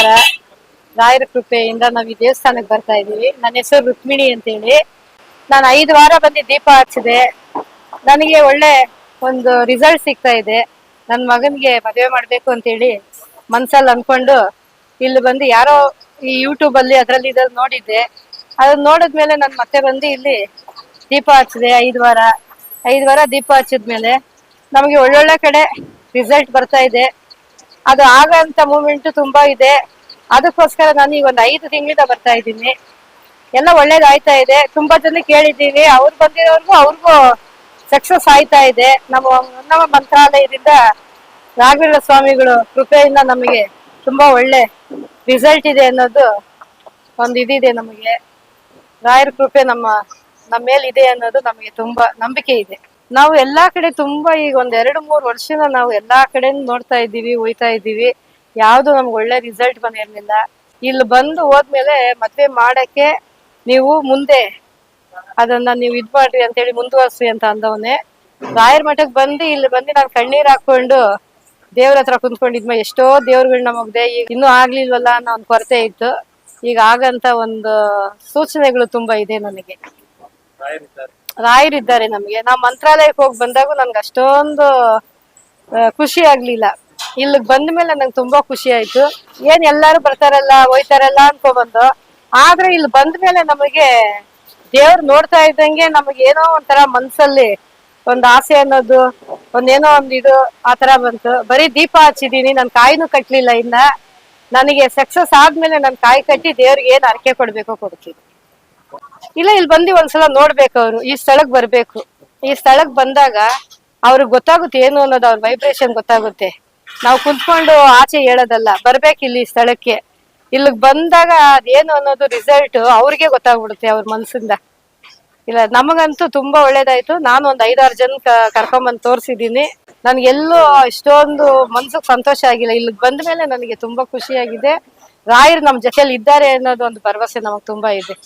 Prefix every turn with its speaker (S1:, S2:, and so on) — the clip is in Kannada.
S1: ನಮಸ್ಕಾರ. ರಾಯರ ಕೃಪೆಯಿಂದ ನಾವು ಈ ದೇವಸ್ಥಾನಕ್ಕೆ ಬರ್ತಾ ಇದೀವಿ. ನನ್ನ ಹೆಸರು ರುಕ್ಮಿಣಿ ಅಂತ ಹೇಳಿ. ನಾನು 5 ವಾರ ಬಂದು ದೀಪ ಹಚ್ಚಿದೆ. ನನಗೆ ಒಳ್ಳೆ ಒಂದು ರಿಸಲ್ಟ್ ಸಿಗ್ತಾ ಇದೆ. ನನ್ನ ಮಗನಿಗೆ ಮದುವೆ ಮಾಡ್ಬೇಕು ಅಂತ ಹೇಳಿ ಮನ್ಸಲ್ಲಿ ಅನ್ಕೊಂಡು ಇಲ್ಲಿ ಬಂದು ಯಾರೋ ಈ ಯೂಟ್ಯೂಬ್ ಅಲ್ಲಿ ಅದ್ರಲ್ಲಿ ಇದ್ರಲ್ಲಿ ನೋಡಿದ್ದೆ. ಅದನ್ನ ನೋಡಿದ್ಮೇಲೆ ನಾನು ಮತ್ತೆ ಬಂದು ಇಲ್ಲಿ ದೀಪ ಹಚ್ಚಿದೆ. 5 ವಾರ ದೀಪ ಹಚ್ಚಿದ್ಮೇಲೆ ನಮಗೆ ಒಳ್ಳೊಳ್ಳೆ ಕಡೆ ರಿಸಲ್ಟ್ ಬರ್ತಾ ಇದೆ. ಅದು ಆಗಂತ ಮೂಮೆಂಟ್ ತುಂಬಾ ಇದೆ. ಅದಕ್ಕೋಸ್ಕರ ನಾನು ಈಗ ಒಂದು 5 ತಿಂಗಳಿಂದ ಬರ್ತಾ ಇದ್ದೀನಿ. ಎಲ್ಲ ಒಳ್ಳೇದಾಯ್ತಾ ಇದೆ. ತುಂಬಾ ಜನ ಕೇಳಿದ್ದೀವಿ, ಅವ್ರು ಬಂದಿರೋರ್ಗು ಅವ್ರಿಗೂ ಸಕ್ಸಸ್ ಆಯ್ತಾ ಇದೆ. ನಮ್ಮ ಮಂತ್ರಾಲಯದಿಂದ ರಾಘವೇಂದ್ರ ಸ್ವಾಮಿಗಳು ಕೃಪೆಯಿಂದ ನಮಗೆ ತುಂಬಾ ಒಳ್ಳೆ ರಿಸಲ್ಟ್ ಇದೆ ಅನ್ನೋದು ಒಂದು ಇದಿದೆ. ನಮಗೆ ರಾಯರ ಕೃಪೆ ನಮ್ಮ ಮೇಲೆ ಇದೆ ಅನ್ನೋದು ನಮಗೆ ತುಂಬಾ ನಂಬಿಕೆ ಇದೆ. ನಾವು ಎಲ್ಲಾ ಕಡೆ ತುಂಬಾ ಈಗ ಒಂದ್ 2-3 ವರ್ಷನ ನಾವು ಎಲ್ಲಾ ಕಡೆ ನೋಡ್ತಾ ಇದ್ದೀವಿ, ಹೋಯ್ತಾ ಇದ್ದೀವಿ. ಯಾವ್ದು ನಮ್ಗೆ ಒಳ್ಳೆ ರಿಸಲ್ಟ್ ಬಂದಿರ್ಲಿಲ್ಲ. ಇಲ್ಲಿ ಬಂದು ಹೋದ್ಮೇಲೆ ಮದ್ವೆ ಮಾಡಕ್ಕೆ ನೀವು ಮುಂದೆ ಅದನ್ನ ನೀವು ಇದ್ ಮಾಡ್ರಿ ಅಂತ ಹೇಳಿ ಮುಂದುವರ್ಸಿ ಅಂತ ಅಂದವನೆ. ರಾಯರ ಮಠಕ್ಕೆ ಬಂದು ಇಲ್ಲಿ ಬಂದು ನಾನು ಕಣ್ಣೀರ್ ಹಾಕೊಂಡು ದೇವ್ರ ಹತ್ರ ಕುಂತ್ಕೊಂಡಿದ್ಮ. ಎಷ್ಟೋ ದೇವ್ರುಗಳನ್ನ ಮುಗ್ದೆ, ಈಗ ಇನ್ನೂ ಆಗ್ಲಿಲ್ವಲ್ಲ ಅನ್ನೋ ಒಂದು ಕೊರತೆ ಇತ್ತು. ಈಗ ಆಗಂತ ಒಂದು ಸೂಚನೆಗಳು ತುಂಬಾ ಇದೆ ನನಗೆ. ರಾಯರಿದ್ದಾರೆ ನಮ್ಗೆ. ನಾವು ಮಂತ್ರಾಲಯಕ್ಕೆ ಹೋಗಿ ಬಂದಾಗ ನನ್ಗೆ ಅಷ್ಟೊಂದು ಖುಷಿ ಆಗ್ಲಿಲ್ಲ. ಇಲ್ಲಿಗ್ ಬಂದ ಮೇಲೆ ನಂಗೆ ತುಂಬಾ ಖುಷಿ ಆಯ್ತು. ಏನ್ ಎಲ್ಲಾರು ಬರ್ತಾರಲ್ಲ ಹೋಯ್ತಾರಲ್ಲ ಅನ್ಕೊಬಂದು, ಆದ್ರೆ ಇಲ್ಲಿ ಬಂದ ಮೇಲೆ ನಮಗೆ ದೇವ್ರು ನೋಡ್ತಾ ಇದ್ದಂಗೆ ನಮಗೆ ಏನೋ ಒಂಥರ ಮನ್ಸಲ್ಲಿ ಒಂದ್ ಆಸೆ ಅನ್ನೋದು, ಒಂದೇನೋ ಒಂದ್ ಇದು ಆತರ ಬಂತು. ಬರೀ ದೀಪ ಹಚ್ಚಿದೀನಿ, ನನ್ ಕಾಯಿನೂ ಕಟ್ಲಿಲ್ಲ ಇನ್ನ. ನನಗೆ ಸಕ್ಸಸ್ ಆದ್ಮೇಲೆ ನನ್ ಕಾಯಿ ಕಟ್ಟಿ ದೇವ್ರಿಗೆ ಏನ್ ಅರ್ಕೆ ಕೊಡ್ಬೇಕೋ ಕೊಡ್ತೀನಿ. ಇಲ್ಲ, ಇಲ್ಲಿ ಬಂದು ಒಂದ್ಸಲ ನೋಡ್ಬೇಕು. ಅವ್ರು ಈ ಸ್ಥಳಕ್ ಬರ್ಬೇಕು. ಈ ಸ್ಥಳಕ್ ಬಂದಾಗ ಅವ್ರಿಗೆ ಗೊತ್ತಾಗುತ್ತೆ ಏನು ಅನ್ನೋದು, ಅವ್ರ ವೈಬ್ರೇಷನ್ ಗೊತ್ತಾಗುತ್ತೆ. ನಾವು ಕುಂತ್ಕೊಂಡು ಆಚೆ ಹೇಳೋದಲ್ಲ, ಬರ್ಬೇಕು ಇಲ್ಲಿ ಸ್ಥಳಕ್ಕೆ. ಇಲ್ಲಿಗ್ ಬಂದಾಗ ಅದೇನು ಅನ್ನೋದು ರಿಸಲ್ಟ್ ಅವ್ರಿಗೆ ಗೊತ್ತಾಗ್ಬಿಡುತ್ತೆ ಅವ್ರ ಮನ್ಸಿಂದ. ಇಲ್ಲ, ನಮಗಂತೂ ತುಂಬಾ ಒಳ್ಳೇದಾಯ್ತು. ನಾನು ಒಂದ್ 5-6 ಜನ ಕರ್ಕೊಂಬಂದ್ ತೋರ್ಸಿದೀನಿ. ನನ್ಗೆಲ್ಲೂ ಇಷ್ಟೊಂದು ಮನ್ಸಿಗೆ ಸಂತೋಷ ಆಗಿಲ್ಲ. ಇಲ್ಲಿಗ್ ಬಂದ ಮೇಲೆ ನನಗೆ ತುಂಬಾ ಖುಷಿಯಾಗಿದೆ. ರಾಯರು ನಮ್ ಜೊತೆಲಿ ಇದ್ದಾರೆ ಅನ್ನೋದು ಒಂದು ಭರವಸೆ ನಮಗ್ ತುಂಬಾ ಇದೆ.